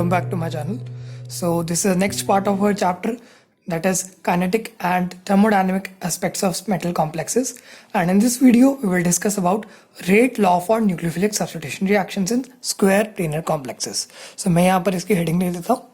welcome back to my channel. So this is the next part of our chapter, that is kinetic and thermodynamic aspects of metal complexes, and in this video we will discuss about rate law for nucleophilic substitution reactions in square planar complexes. So मैं यहाँ पर इसकी heading दे देता हूँ.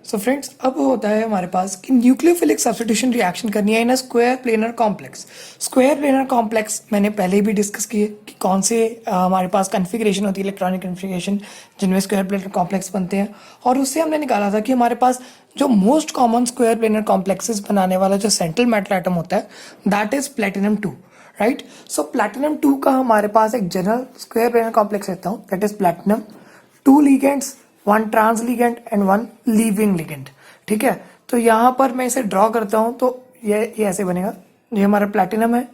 So friends, अब होता है हमारे पास कि न्यूक्लियोफिलिक सब्स्टिट्यूशन रिएक्शन करनी है in a square planar complex. Square planar complex मैंने पहले ही भी डिस्कस किए कि कौन से हमारे पास कन्फिग्रेशन होती है, इलेक्ट्रॉनिक कन्फिग्रेशन जिनमें स्क्वायर प्लेनर कॉम्प्लेक्स बनते हैं. और उससे हमने निकाला था कि हमारे पास जो most common square planar complexes बनाने वाला जो सेंट्रल मेटल एटम होता है that is platinum 2. Right. So platinum 2 का हमारे पास एक जनरल स्क्वायर प्लेनर कॉम्प्लेक्स रहता हूँ, that is platinum 2 ligands, 1 trans ligand and 1 leaving ligand. ठीक है. तो यहाँ पर मैं इसे ड्रॉ करता हूँ तो ये ऐसे बनेगा. ये हमारा प्लैटिनम है.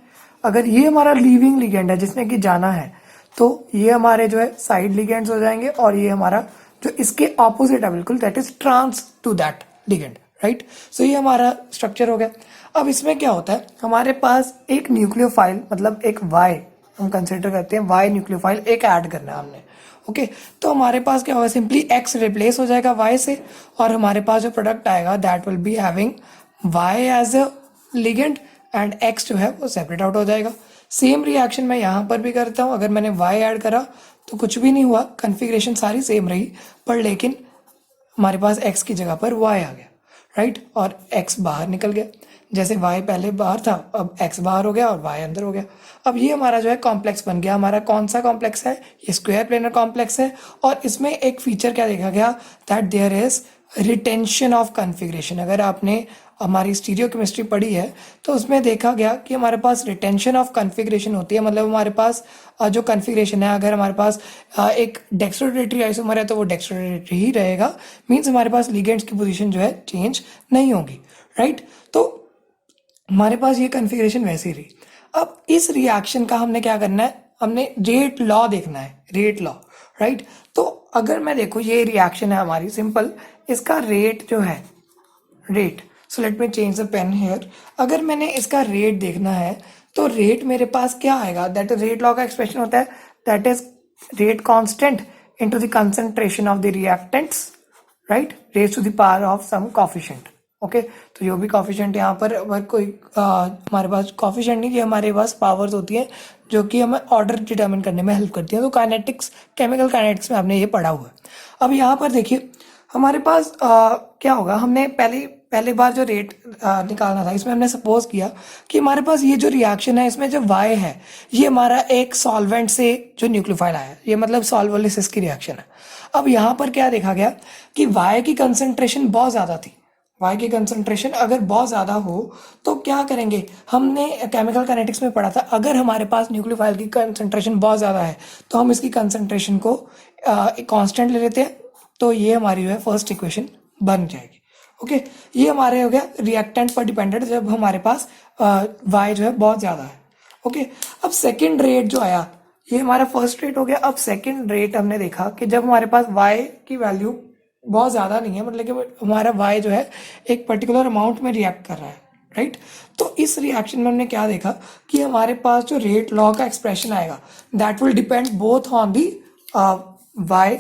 अगर ये हमारा लीविंग लिगेंड है जिसने कि जाना है तो ये हमारे जो है साइड लिगेंड्स हो जाएंगे, और ये हमारा जो इसके ऑपोजिट है बिल्कुल, that is trans to that ligand. Right. So ये हमारा स्ट्रक्चर हो गया. अब इसमें क्या होता है, हमारे पास एक न्यूक्लियोफाइल मतलब एक वाई हम कंसिडर करते हैं, वाई न्यूक्लियोफाइल एक ऐड करना है हमने. ओके. तो हमारे पास क्या होगा, सिंपली एक्स रिप्लेस हो जाएगा वाई से, और हमारे पास जो प्रोडक्ट आएगा that will be having y as a ligand and x जो है वो सेपरेट आउट हो जाएगा. सेम रिएक्शन मैं यहाँ पर भी करता हूँ. अगर मैंने वाई ऐड करा तो कुछ भी नहीं हुआ, कन्फिग्रेशन सारी सेम रही, पर लेकिन हमारे पास एक्स की जगह पर वाई आ गया. राइट. और एक्स बाहर निकल गया. जैसे y पहले बाहर था, अब x बाहर हो गया और y अंदर हो गया. अब ये हमारा जो है कॉम्प्लेक्स बन गया. हमारा कौन सा कॉम्प्लेक्स है, ये स्क्वायर प्लेनर कॉम्प्लेक्स है. और इसमें एक फीचर क्या देखा गया, that there is retention of configuration. अगर आपने हमारी स्टीरियो केमिस्ट्री पढ़ी है तो उसमें देखा गया कि हमारे पास रिटेंशन ऑफ कन्फिग्रेशन होती है. मतलब हमारे पास जो कन्फिग्रेशन है, अगर हमारे पास एक डेक्स्ट्रोरोटेटरी आइसोमर है तो वो डेक्स्ट्रोरोटेटरी ही रहेगा. मीन्स हमारे पास लिगेंड्स की पोजीशन जो है चेंज नहीं होगी. राइट. तो हमारे पास ये कन्फिग्रेशन वैसे ही रही. अब इस रिएक्शन का हमने क्या करना है, हमने रेट लॉ देखना है, रेट लॉ. राइट. तो अगर मैं देखो ये रिएक्शन है हमारी सिंपल, इसका रेट जो है rate, so let me change the pen here. अगर मैंने इसका रेट देखना है तो रेट मेरे पास क्या आएगा, दैट इज रेट लॉ का एक्सप्रेशन होता है that is rate constant into the concentration of the reactants. Right. Raise to the power of some coefficient. Okay. तो जो भी कॉफिशिएंट यहाँ पर कोई हमारे पास कॉफिशिएंट नहीं, ये हमारे पास पावर्स होती हैं जो कि हमें ऑर्डर डिटरमिन करने में हेल्प करती हैं. तो काइनेटिक्स, केमिकल काइनेटिक्स में आपने ये पढ़ा हुआ है. अब यहाँ पर देखिए हमारे पास क्या होगा, हमने पहले बार जो रेट निकालना था इसमें हमने सपोज किया कि हमारे पास ये जो रिएक्शन है इसमें जो वाई है ये हमारा एक सॉल्वेंट से जो न्यूक्लियोफाइल आया, ये मतलब सॉल्वोलिसिस की रिएक्शन है. अब यहाँ पर क्या देखा गया कि वाई की कंसंट्रेशन बहुत ज़्यादा थी. वाई की कंसंट्रेशन अगर बहुत ज़्यादा हो तो क्या करेंगे, हमने केमिकल काइनेटिक्स में पढ़ा था, अगर हमारे पास न्यूक्लियोफाइल की कंसंट्रेशन बहुत ज़्यादा है तो हम इसकी कंसंट्रेशन को कांस्टेंट ले लेते हैं. तो ये हमारी जो है फर्स्ट इक्वेशन बन जाएगी. ओके. ये हमारे हो गया रिएक्टेंट पर डिपेंडेंट जब हमारे पास वाई जो है बहुत ज़्यादा है. ओके. अब सेकेंड रेट जो आया, ये हमारा फर्स्ट रेट हो गया. अब सेकेंड रेट हमने देखा कि जब हमारे पास वाई की वैल्यू बहुत ज़्यादा नहीं है, मतलब कि हमारा वाई जो है एक पर्टिकुलर अमाउंट में रिएक्ट कर रहा है. राइट. तो इस रिएक्शन में हमने क्या देखा कि हमारे पास जो रेट लॉ का एक्सप्रेशन आएगा that will depend both on the Y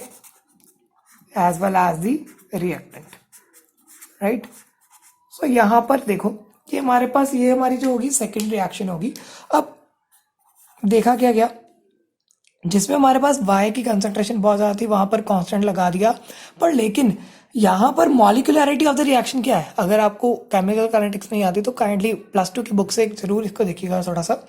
as well as the reactant. Right. So यहाँ पर देखो कि हमारे पास ये हमारी जो होगी सेकेंड रिएक्शन होगी. अब देखा क्या गया, जिसमें हमारे पास वाई की कंसंट्रेशन बहुत ज़्यादा थी वहाँ पर कांस्टेंट लगा दिया, पर लेकिन यहाँ पर मॉलिक्यूलरिटी ऑफ द रिएक्शन क्या है, अगर आपको केमिकल काइनेटिक्स नहीं आती तो काइंडली +2 की बुक से जरूर इसको देखिएगा थोड़ा सा.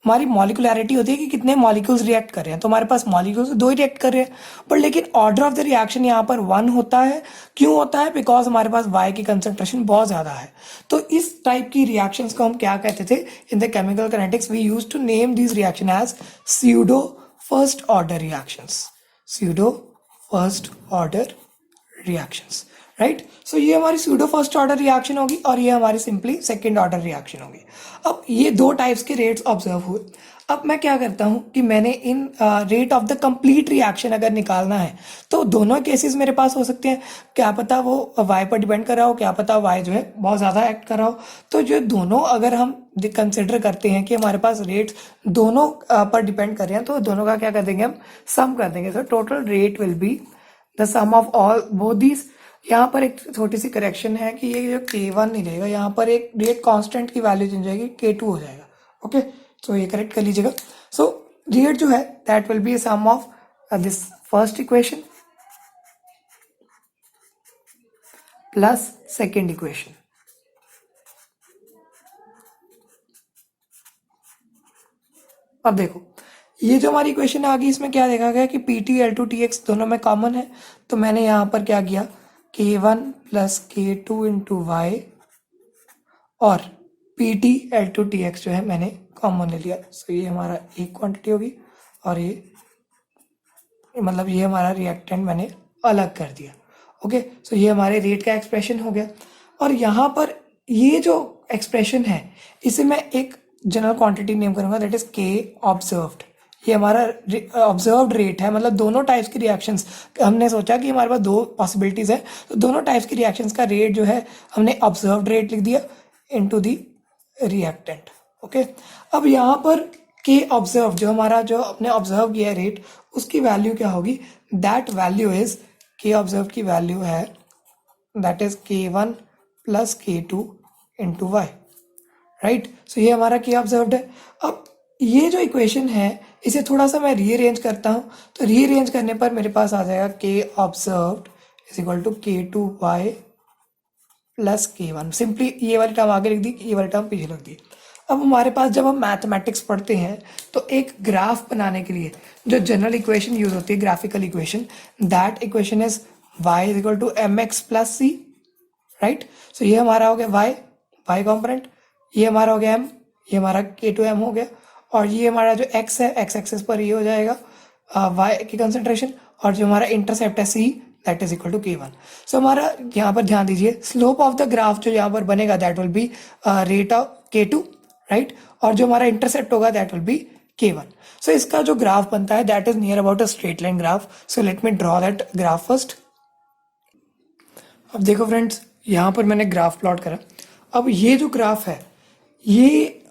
हमारी मॉलिक्यूलरिटी होती है कि कितने मॉलिक्यूल्स रिएक्ट कर रहे हैं, तो हमारे पास मॉलिक्यूल्स 2 ही रिएक्ट कर रहे हैं, पर लेकिन ऑर्डर ऑफ द रिएक्शन यहाँ पर 1 होता है. क्यों होता है, बिकॉज हमारे पास वाई की कंसंट्रेशन बहुत ज़्यादा है. तो इस टाइप की रिएक्शंस को हम क्या कहते थे in the chemical kinetics, we use to name this reaction as pseudo first order reactions. Pseudo first order reactions. Right. So ये हमारी स्यूडो फर्स्ट ऑर्डर रिएक्शन होगी और ये हमारी सिंपली सेकंड ऑर्डर रिएक्शन होगी. अब ये 2 टाइप्स के रेट्स ऑब्जर्व हुए. अब मैं क्या करता हूँ कि मैंने in rate of the complete reaction अगर निकालना है तो दोनों केसेस मेरे पास हो सकते हैं. क्या पता वो वाई पर डिपेंड कर रहा हो, क्या पता वाई जो है बहुत ज़्यादा एक्ट कर रहा हो. तो जो दोनों अगर हम कंसिडर करते हैं कि हमारे पास रेट्स दोनों पर डिपेंड कर रहे हैं तो दोनों का क्या कर देंगे, हम सम कर देंगे. तो total rate will be the sum of all both these. यहाँ पर एक छोटी सी करेक्शन है कि ये जो K1 नहीं रहेगा, यहाँ पर एक रेट कांस्टेंट की वैल्यू चेंज जाएगी, K2 हो जाएगा। ओके, सो ये करेक्ट कर लीजिएगा। सो रेट जो है that will be sum of this first equation plus second equation. अब देखो ये जो हमारी इक्वेशन आ गई, इसमें क्या देखा गया कि PT L2 TX दोनों में कॉमन है, तो मैंने यहाँ पर क्या किया, K1 plus K2 into y और PT L2 TX जो है मैंने कॉमन ले लिया। सो ये हमारा एक क्वांटिटी होगी और ये मतलब ये हमारा रिएक्टेंट मैंने अलग कर दिया। ओके, सो ये हमारे रेट का एक्सप्रेशन हो गया। और यहाँ पर ये जो एक्सप्रेशन है इसे मैं एक जनरल क्वांटिटी नेम करूंगा, दैट इज K ऑब्जर्व्ड। ये हमारा ऑब्जर्व्ड रेट है, मतलब दोनों टाइप्स की रिएक्शंस, हमने सोचा कि हमारे पास दो पॉसिबिलिटीज है, तो दोनों टाइप्स की रिएक्शंस का रेट जो है हमने ऑब्जर्व्ड रेट लिख दिया इनटू द रिएक्टेंट। ओके, अब यहाँ पर K ऑब्जर्व जो हमारा जो अपने ऑब्जर्व किया रेट, उसकी वैल्यू क्या होगी, that value is K observe की वैल्यू है that is K1 plus K2 into Y, right. So ये हमारा K ऑब्जर्व्ड है। अब ये जो इक्वेशन है इसे थोड़ा सा मैं रीअरेंज करता हूँ, तो रीअरेंज करने पर मेरे पास आ जाएगा K observed is equal to K2 y plus K1। Simply ये वाली टर्म आगे लिख दी, ये वाली टर्म पीछे लिख दी। अब हमारे पास जब हम मैथमेटिक्स पढ़ते हैं तो एक ग्राफ बनाने के लिए जो जनरल इक्वेशन यूज होती है, graphical equation, that equation is y is equal to mx plus c, right. So ये हमारा हो गया y कॉम्पोनेंट, ये हमारा हो गया m, ये हमारा K2m हो गया, और ये हमारा जो x है x एक्सिस पर ये हो जाएगा y की कंसंट्रेशन, और जो हमारा इंटरसेप्ट है c that is equal to K1। So हमारा यहाँ पर ध्यान दीजिए, स्लोप ऑफ द ग्राफ जो यहाँ पर बनेगा that will B rate of K2, right, और जो हमारा इंटरसेप्ट होगा दैट विल बी K1। सो इसका जो ग्राफ बनता है that is near about a straight line graph. So let me draw that graph first. अब देखो फ्रेंड्स, यहाँ पर मैंने ग्राफ प्लॉट करा। अब ये जो ग्राफ है ये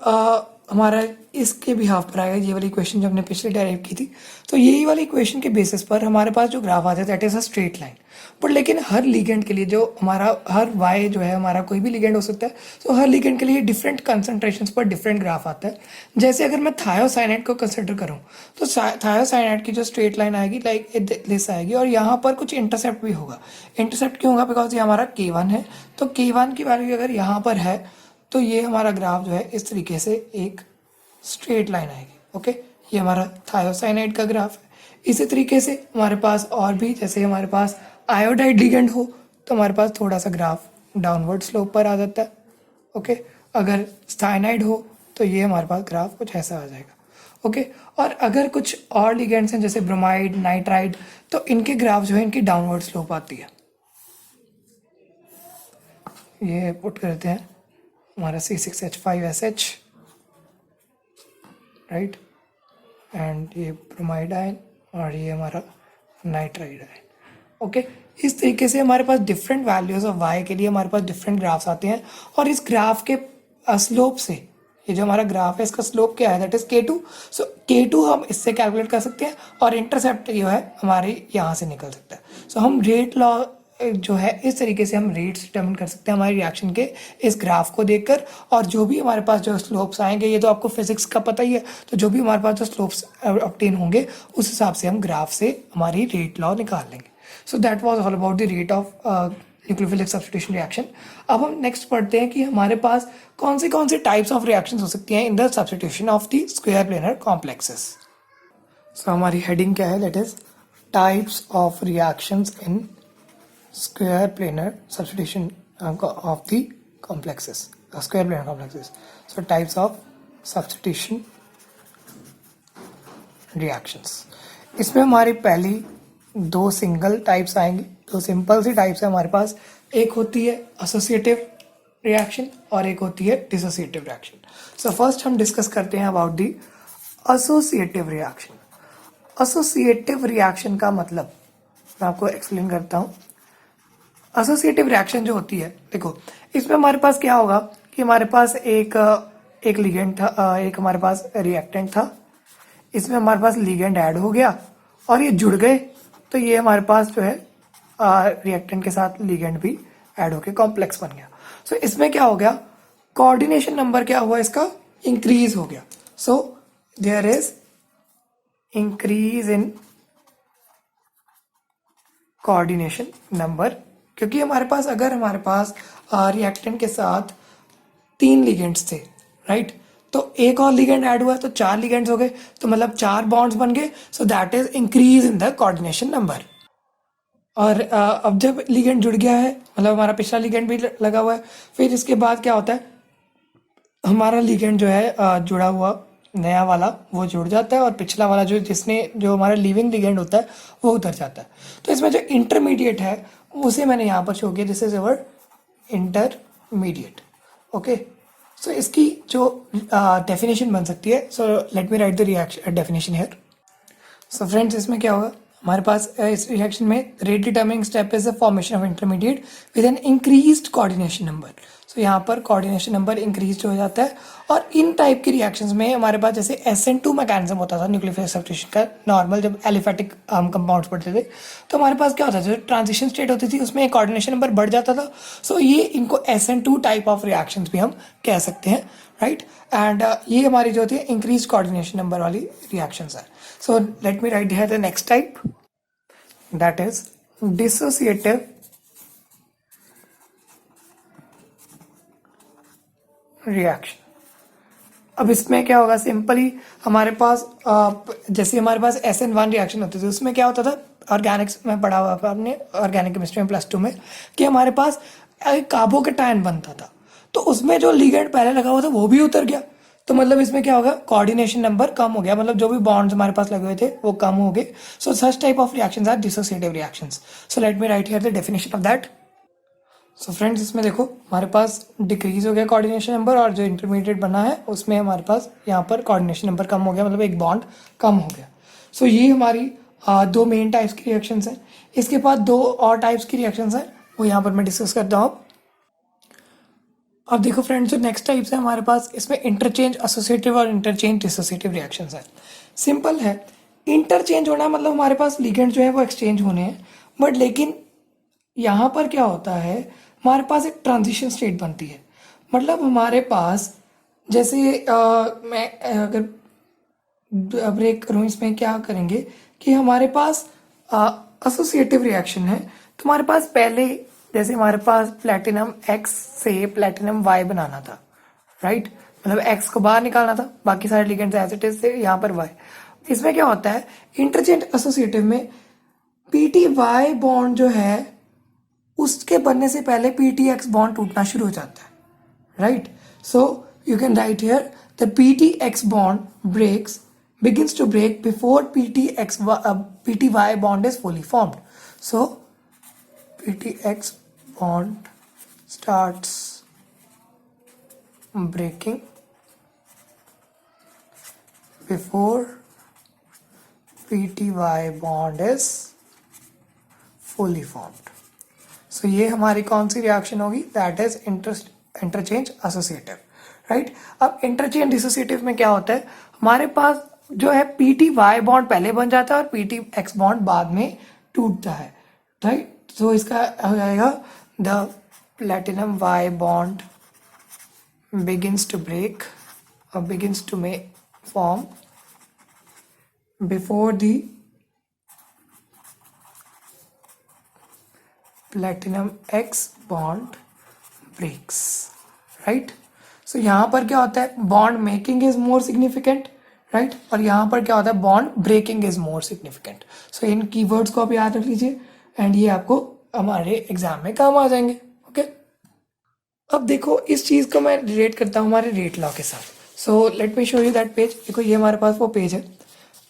हमारा इसके भी हाफ पर आएगा, ये वाली इक्वेशन जो हमने पिछले डेराइव की थी, तो यही वाली इक्वेशन के बेसिस पर हमारे पास जो ग्राफ आता है that is a straight line. But लेकिन हर लिगेंड के लिए जो हमारा हर वाई जो है हमारा कोई भी लिगेंड हो सकता है, तो हर लिगेंड के लिए डिफरेंट कंसंट्रेशन पर डिफरेंट ग्राफ आता है। जैसे अगर मैं थायोसाइनाइड को कंसिडर करूँ तो थायोसाइनाइड की जो स्ट्रेट लाइन आएगी लाइक दिस आएगी, और यहाँ पर कुछ इंटरसेप्ट भी होगा। इंटरसेप्ट क्यों होगा, बिकॉज ये हमारा K1 है, तो K1 की वैल्यू अगर यहाँ पर है तो ये हमारा ग्राफ जो है इस तरीके से एक स्ट्रेट लाइन आएगी। ओके, ये हमारा थायोसाइनाइड का ग्राफ है। इसी तरीके से हमारे पास और भी, जैसे हमारे पास आयोडाइड लिगेंड हो तो हमारे पास थोड़ा सा ग्राफ डाउनवर्ड स्लोप पर आ जाता है। ओके, अगर साइनाइड हो तो ये हमारे पास ग्राफ कुछ ऐसा आ जाएगा। ओके, और अगर कुछ और लिगेंड्स हैं जैसे ब्रोमाइड, नाइट्राइड, तो इनके ग्राफ जो है इनकी डाउनवर्ड स्लोप आती है। ये पुट करते हैं हमारा C6H5SH, राइट, एंड ये ब्रोमाइड आयन और ये हमारा नाइट्राइड आयन। ओके, इस तरीके से हमारे पास डिफरेंट वैल्यूज ऑफ वाई के लिए हमारे पास डिफरेंट ग्राफ्स आते हैं, और इस ग्राफ के स्लोप से, ये जो हमारा ग्राफ है इसका स्लोप क्या है that is K2। So K2 हम इससे कैलकुलेट कर सकते हैं, और इंटरसेप्ट जो है हमारे यहाँ से निकल सकता है। सो हम रेट लॉ जो है इस तरीके से हम रेट्स डिटरमिन कर सकते हैं हमारी रिएक्शन के इस ग्राफ को देखकर, और जो भी हमारे पास जो स्लोप्स आएंगे, ये तो आपको फिजिक्स का पता ही है, तो जो भी हमारे पास जो स्लोप्स ऑब्टेन होंगे उस हिसाब से हम ग्राफ से हमारी रेट लॉ निकाल लेंगे। सो that was all about the rate of nucleophilic substitution reaction. अब हम नेक्स्ट पढ़ते हैं कि हमारे पास कौन से टाइप्स ऑफ रिएक्शंस हो सकती हैं in the substitution of the square planar complexes. So हमारी हेडिंग क्या है, that is types of reactions in square planar substitution of the complexes, square planar complexes. So types of substitution reactions. इसमें हमारी पहली दो सिंगल टाइप्स आएंगी, दो simple सी types है हमारे पास। एक होती है एसोसिएटिव रिएक्शन और एक होती है डिसोसिएटिव रिएक्शन। सो फर्स्ट हम डिस्कस करते हैं about the associative reaction. Associative reaction का मतलब मैं आपको एक्सप्लेन करता हूँ। एसोसिएटिव रिएक्शन जो होती है, देखो इसमें हमारे पास क्या होगा कि हमारे पास एक लिगेंड था, एक हमारे पास रिएक्टेंट था, इसमें हमारे पास लिगेंड ऐड हो गया और ये जुड़ गए, तो ये हमारे पास जो है रिएक्टेंट के साथ लिगेंड भी ऐड होके कॉम्प्लेक्स बन गया। सो इसमें क्या हो गया, कोऑर्डिनेशन नंबर क्या हुआ, इसका इंक्रीज हो गया। So there is increase in coordination number, क्योंकि हमारे पास अगर हमारे पास रिएक्टेंट के साथ 3 लिगेंड्स थे, राइट, तो एक और लिगेंड ऐड हुआ तो 4 लिगेंड्स हो गए, तो मतलब 4 बॉन्ड्स बन गए। So that is increase in the coordination number. और अब जब लिगेंड जुड़ गया है, मतलब हमारा पिछला लिगेंड भी लगा हुआ है, फिर इसके बाद क्या होता है, हमारा लिगेंड जो है जुड़ा हुआ नया वाला वो जुड़ जाता है, और पिछला वाला जो हमारा लिविंग लिगेंड होता है वो उतर जाता है। तो इसमें जो इंटरमीडिएट है उसे मैंने यहाँ पर शो किया, this is our intermediate. Okay, so इसकी जो डेफिनेशन बन सकती है, so let me write the reaction definition here. So friends, इसमें क्या होगा, हमारे पास इस रिएक्शन में rate determining step is the formation of intermediate with an increased coordination number. So यहाँ पर कोऑर्डिनेशन नंबर इंक्रीज हो जाता है। और इन टाइप की रिएक्शंस में हमारे पास जैसे SN2 मैकेनिज्म होता था न्यूक्लियोफिलिक सब्स्टिट्यूशन का, नॉर्मल जब एलिफेटिक कंपाउंड्स पढ़ते थे, तो हमारे पास क्या होता था, जो ट्रांजिशन स्टेट होती थी उसमें कोऑर्डिनेशन नंबर बढ़ जाता था। सो ये इनको SN2 टाइप ऑफ रिएक्शंस भी हम कह सकते हैं, राइट। एंड ये हमारी जो होती है इंक्रीज कोऑर्डिनेशन नंबर वाली रिएक्शंस है। So let me write here the next type, that is dissociative reaction. अब इसमें क्या होगा, सिंपली हमारे पास जैसे हमारे पास SN1 रिएक्शन होती थी, उसमें क्या होता था, ऑर्गेनिक्स में पढ़ा हुआ था आपने, ऑर्गेनिक केमिस्ट्री में +2 में, कि हमारे पास एक कार्बोकेटायन बनता था, तो उसमें जो लिगेंड पहले लगा हुआ था वो भी उतर गया। तो मतलब इसमें क्या होगा, कोऑर्डिनेशन नंबर कम हो गया, मतलब जो भी बॉन्ड्स हमारे पास लगे हुए थे वो कम हो गए। So such type of reactions are dissociative reactions. So let me write here the definition of that. So friends, इसमें देखो हमारे पास डिक्रीज हो गया कोऑर्डिनेशन नंबर, और जो इंटरमीडिएट बना है उसमें हमारे पास यहाँ पर कोऑर्डिनेशन नंबर कम हो गया, मतलब एक बॉन्ड कम हो गया। सो ये हमारी 2 मेन टाइप्स की रिएक्शंस हैं। इसके बाद 2 और टाइप्स की रिएक्शंस हैं, वो यहाँ पर मैं डिस्कस करता हूँ। अब देखो फ्रेंड्स, जो नेक्स्ट टाइप्स है हमारे पास, इसमें इंटरचेंज एसोसिएटिव और इंटरचेंज डिसोसिएटिव रिएक्शंस है। सिंपल है, इंटरचेंज होना मतलब हमारे पास लिगेंड जो है वो एक्सचेंज होने हैं, बट लेकिन यहाँ पर क्या होता है, हमारे पास एक ट्रांजिशन स्टेट बनती है। मतलब हमारे पास जैसे मैं अगर ब्रेक करूँ, इसमें क्या करेंगे कि हमारे पास एसोसिएटिव रिएक्शन है, तो हमारे पास पहले जैसे हमारे पास प्लेटिनम X से प्लेटिनम Y बनाना था, राइट, मतलब X को बाहर निकालना था, बाकी सारे लिगेंड्स एज इट इज थे, यहाँ पर Y। इसमें क्या होता है, इंटरचेंज एसोसिएटिव में PTY बॉन्ड जो है उसके बनने से पहले PTX बॉन्ड टूटना शुरू हो जाता है, right. So you can write here the PTX bond begins to break before PTY bond is fully formed. So PTX bond starts breaking before PTY bond is fully formed. So ये हमारी कौन सी reaction होगी, that is interchange associative, right. अब interchange dissociative में क्या होता है, हमारे पास जो है PTY बॉन्ड पहले बन जाता है और PTX बॉन्ड बाद में टूटता है, राइट। तो इसका हो जाएगा the platinum Y bond begins to break or begins to form before the platinum X bond breaks, right? So यहाँ पर क्या होता है, bond making is more significant, right, और यहाँ पर क्या होता है, bond breaking is more significant. So इन कीवर्ड्स को आप याद रख लीजिए, एंड ये आपको हमारे एग्जाम में काम आ जाएंगे, ओके। अब देखो इस चीज को मैं रिलेट करता हूँ हमारे रेट लॉ के साथ। सो let me show you that page. देखो ये हमारे पास वो पेज है।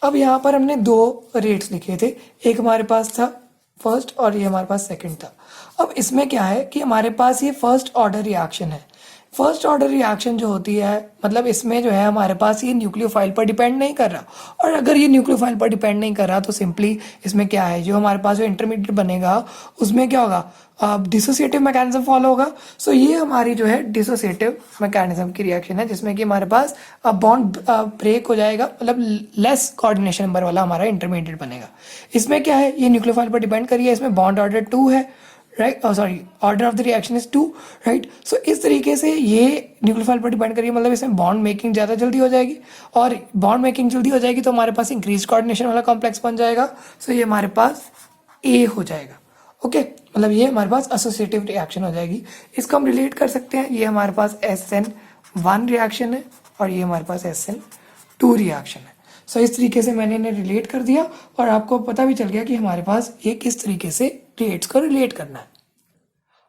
अब यहाँ पर हमने 2 रेट्स लिखे थे, एक हमारे पास था फर्स्ट और ये हमारे पास सेकंड था। अब इसमें क्या है कि हमारे पास ये फर्स्ट ऑर्डर रिएक्शन है, फर्स्ट ऑर्डर रिएक्शन जो होती है, मतलब इसमें जो है हमारे पास ये न्यूक्लियोफाइल पर डिपेंड नहीं कर रहा, और अगर ये न्यूक्लियोफाइल पर डिपेंड नहीं कर रहा तो सिंपली इसमें क्या है, जो हमारे पास जो इंटरमीडिएट बनेगा उसमें क्या होगा, डिसोसिएटिव मैकेनिज्म फॉलो होगा। सो ये हमारी जो है डिसोसिएटिव मैकेनिज्म की रिएक्शन है, जिसमें कि हमारे पास बॉन्ड ब्रेक हो जाएगा, मतलब लेस कोऑर्डिनेशन नंबर वाला हमारा इंटरमीडिएट बनेगा। इसमें क्या है, ये न्यूक्लियोफाइल पर डिपेंड करिए, इसमें बॉन्ड ऑर्डर 2 है, right, sorry, order of the reaction is 2, right. So इस तरीके से ये न्यूक्लियोफाइल पर डिपेंड करिए, मतलब इसमें बॉन्ड मेकिंग ज़्यादा जल्दी हो जाएगी, और बॉन्ड मेकिंग जल्दी हो जाएगी तो हमारे पास इंक्रीज कोऑर्डिनेशन वाला कॉम्प्लेक्स बन जाएगा। सो ये हमारे पास ए हो जाएगा, ओके, मतलब ये हमारे पास एसोसिएटिव रिएक्शन हो जाएगी। इसको हम रिलेट कर सकते हैं, ये हमारे पास SN1 रिएक्शन है और ये हमारे पास SN2 रिएक्शन है। सो इस तरीके से मैंने इन्हें रिलेट कर दिया और आपको पता भी चल गया कि हमारे पास ये किस तरीके से रेट्स को रिलेट करना है।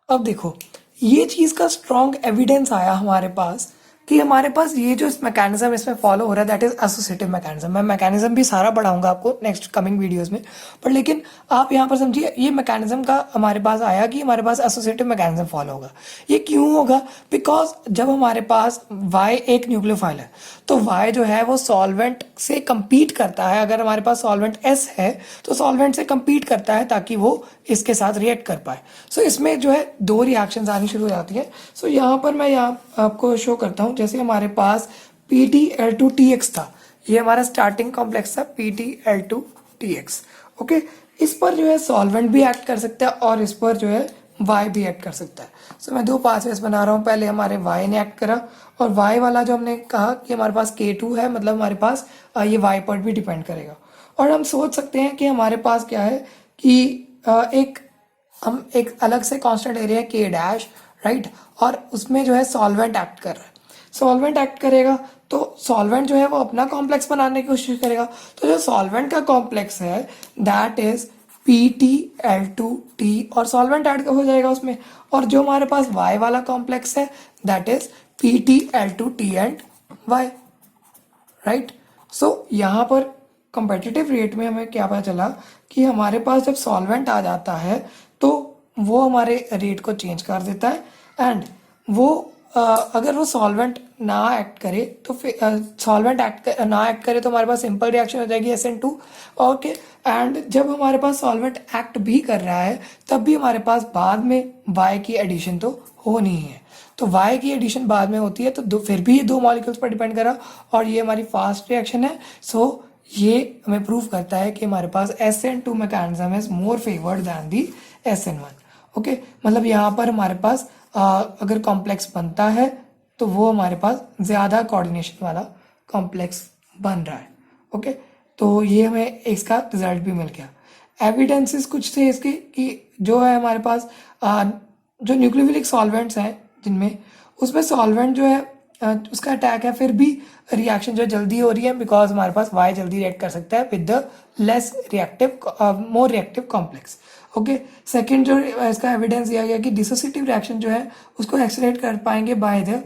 अब देखो, ये चीज़ का स्ट्रॉन्ग एविडेंस आया हमारे पास कि हमारे पास ये जो मैकेनिज्म इसमें फॉलो हो रहा है दैट इज एसोसिएटिव मैकेनिज्म। मैं मैकेनिज्म भी सारा पढ़ाऊंगा आपको नेक्स्ट कमिंग वीडियोस में, पर लेकिन आप यहाँ पर समझिए ये मैकेनिज्म का हमारे पास आया कि हमारे पास एसोसिएटिव मैकेनिज्म फॉलो होगा। ये क्यों होगा? बिकॉज जब हमारे पास Y एक न्यूक्लियोफाइल है तो Y जो है वो सॉल्वेंट से compete करता है। अगर हमारे पास सॉल्वेंट S है तो सॉल्वेंट से compete करता है ताकि वो इसके साथ रिएक्ट कर पाए। सो इसमें जो है दो रिएक्शंस आनी शुरू हो जाती हैं। सो यहाँ पर मैं यहाँ आपको शो करता हूँ, जैसे हमारे पास PtL2TX था, ये हमारा स्टार्टिंग कॉम्प्लेक्स था PtL2TX, ओके। इस पर जो है सॉल्वेंट भी एक्ट कर सकता है और इस पर जो है Y भी एक्ट कर सकता है। सो मैं दो पाथवेज बना रहा हूँ, पहले हमारे Y ने एक्ट करा और Y वाला जो हमने कहा कि हमारे पास K2 है, मतलब हमारे पास ये Y पर भी डिपेंड करेगा। और हम सोच सकते हैं कि हमारे पास क्या है कि हम एक अलग से कांस्टेंट एरिया है K डैश, राइट, और उसमें जो है सॉल्वेंट एक्ट कर रहा है। सॉल्वेंट एक्ट करेगा तो सॉल्वेंट जो है वो अपना कॉम्प्लेक्स बनाने की कोशिश करेगा। तो जो सॉल्वेंट का कॉम्प्लेक्स है दैट इज PtL2T और सॉल्वेंट ऐड हो जाएगा उसमें, और जो हमारे पास Y वाला कॉम्प्लेक्स है that is PtL2T and Y, right. So यहाँ पर कंपेटिटिव रेट में हमें क्या पता चला कि हमारे पास जब सॉल्वेंट आ जाता है तो वो हमारे रेट को चेंज कर देता है, एंड वो अगर वो सॉल्वेंट ना एक्ट करे तो फिर सॉल्वेंट ना एक्ट करे तो हमारे पास सिंपल रिएक्शन हो जाएगी SN2, ओके। एंड जब हमारे पास सॉल्वेंट एक्ट भी कर रहा है तब भी हमारे पास बाद में Y की एडिशन तो होनी है, तो Y की एडिशन बाद में होती है, तो फिर भी ये दो मॉलिक्यूल्स पर डिपेंड करा और ये हमारी फास्ट रिएक्शन है। सो ये हमें प्रूव करता है कि हमारे पास SN2 mechanism is more favoured than the SN1, okay. मतलब यहाँ पर हमारे पास अगर कॉम्प्लेक्स बनता है तो वो हमारे पास ज़्यादा कोऑर्डिनेशन वाला कॉम्प्लेक्स बन रहा है, ओके। तो ये हमें इसका रिजल्ट भी मिल गया। एविडेंसेस कुछ थे इसके कि जो है हमारे पास जो न्यूक्लियोफिलिक सॉल्वेंट्स हैं जिनमें, उसमें सॉल्वेंट जो है उसका अटैक है, फिर भी रिएक्शन जो जल्दी हो रही है बिकॉज हमारे पास Y जल्दी रिएक्ट कर सकता है with the less reactive more reactive complex, okay. Second जो इसका एविडेंस दिया गया कि डिसोसिएटिव रिएक्शन जो है उसको एक्सेलरेट कर पाएंगे by the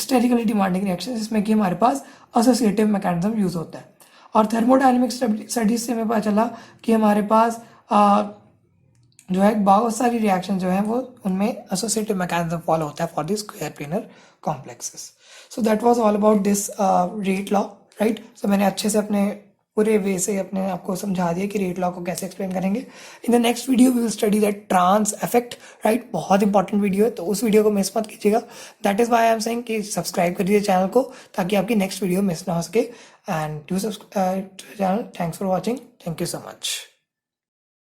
statically demanding reaction, जिसमें कि हमारे पास एसोसिएटिव मैकेनिज्म यूज होता है। और थर्मोडायनेमिक स्टडीज से हमें पता चला कि हमारे पास जो है बहुत सारी रिएक्शन जो है वो उनमें एसोसिएटिव मैकेनिज्म फॉलो होता है for the square planar complexes. So that was all about this rate law, right. So मैंने अच्छे से अपने पूरे वे से अपने आपको समझा दिया कि रेट लॉ को कैसे एक्सप्लेन करेंगे। In the next video we will study that trans effect, right. बहुत इंपॉर्टेंट वीडियो है, तो उस वीडियो को मिस मत कीजिएगा। That is why I am saying कि सब्सक्राइब करिए चैनल को ताकि आपकी नेक्स्ट वीडियो मिस ना हो सके, and do subscribe to channel. Thanks for watching, thank you so much.